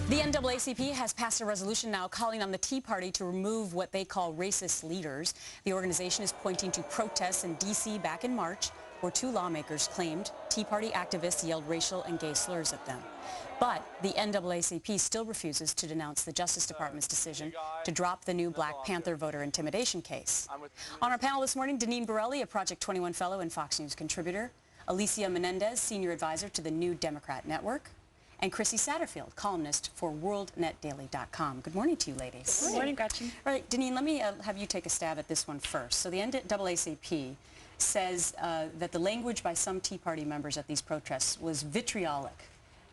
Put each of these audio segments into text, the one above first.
The NAACP has passed a resolution now calling on the Tea Party to remove what they call racist leaders. The organization is pointing to protests in D.C. back in March, where two lawmakers claimed Tea Party activists yelled racial and gay slurs at them. But the NAACP still refuses to denounce the Justice Department's decision to drop the new Black Panther voter intimidation case. On our panel this morning, Deneen Borelli, a Project 21 fellow and Fox News contributor, Alicia Menendez, senior advisor to the New Democrat Network, and Chrissy Satterfield, columnist for WorldNetDaily.com. Good morning to you, ladies. Good morning, Gretchen. All right, Deneen, let me have you take a stab at this one first. So the NAACP says that the language by some Tea Party members at these protests was vitriolic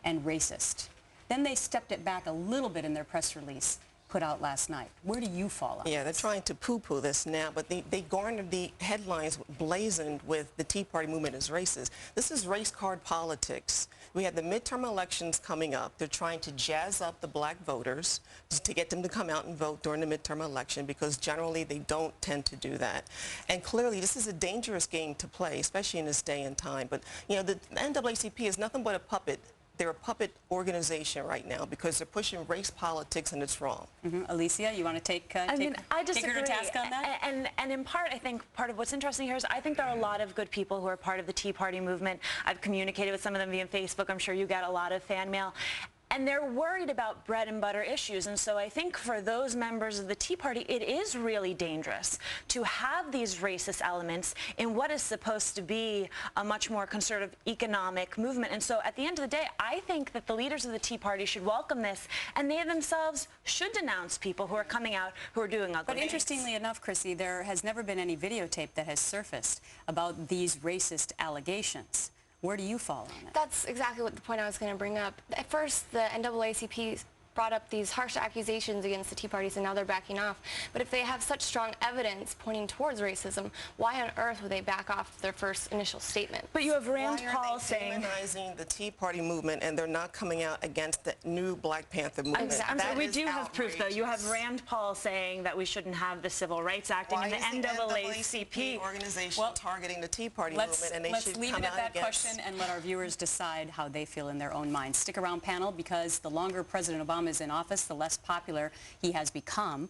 and racist. Then they stepped it back a little bit in their press release put out last night. Where do you fall on Yeah, they're trying to poo-poo this now, but they garnered the headlines blazoned with the Tea Party movement as racist. This is race card politics. We have the midterm elections coming up. They're trying to jazz up the black voters to get them to come out and vote during the midterm election, because generally they don't tend to do that. And clearly this is a dangerous game to play, especially in this day and time. But, you know, the NAACP is nothing but a puppet. They're a puppet organization right now because they're pushing race politics, and it's wrong. Alicia, you want to take her to task on that? And in part, I think part of what's interesting here is I think there are a lot of good people who are part of the Tea Party movement. I've communicated with some of them via Facebook. I'm sure you got a lot of fan mail. And they're worried about bread and butter issues. And so I think for those members of the Tea Party, it is really dangerous to have these racist elements in what is supposed to be a much more conservative economic movement. And so at the end of the day, I think that the leaders of the Tea Party should welcome this, and they themselves should denounce people who are coming out who are doing ugly But things. interestingly enough, Chrissy, there has never been any videotape that has surfaced about these racist allegations. Where do you fall on it? That's exactly what the point I was going to bring up. At first, the NAACP brought up these harsh accusations against the Tea Parties, and now they're backing off. But if they have such strong evidence pointing towards racism, why on earth would they back off their first initial statement? But you have Rand Paul saying demonizing the Tea Party movement, and they're not coming out against the new Black Panther movement. We do have proof, though. You have Rand Paul saying that we shouldn't have the Civil Rights Act, and the NAACP organization targeting the Tea Party movement, and they should leave come it at out that against. question and let our viewers decide how they feel in their own minds. Stick around, panel, because the longer President Obama is in office, the less popular he has become.